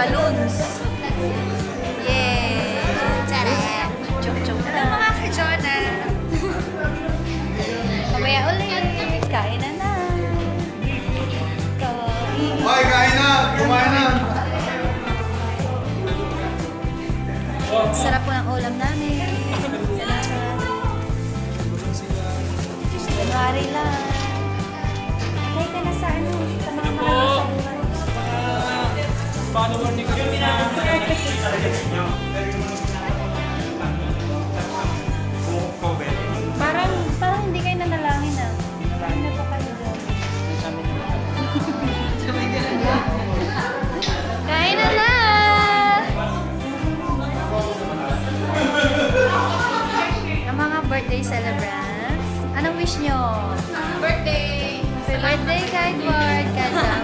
balloons. Yay! Tara! Chok-chok na mga ka-Jonah. Mamaya ulit. Kain na na. Kain. Hoy, kain na! Kumain na! Sarap po ng ulam namin. January lang. Hey, ka na sa ano? Sa mga maraming Follower ni Katrina. Parang hindi kayo nanalangin ah. Nanalangin na pa kayo doon. Kain na na! Ang mga birthday celebrants, anong wish nyo? Birthday! Happy birthday, Edward! Kada!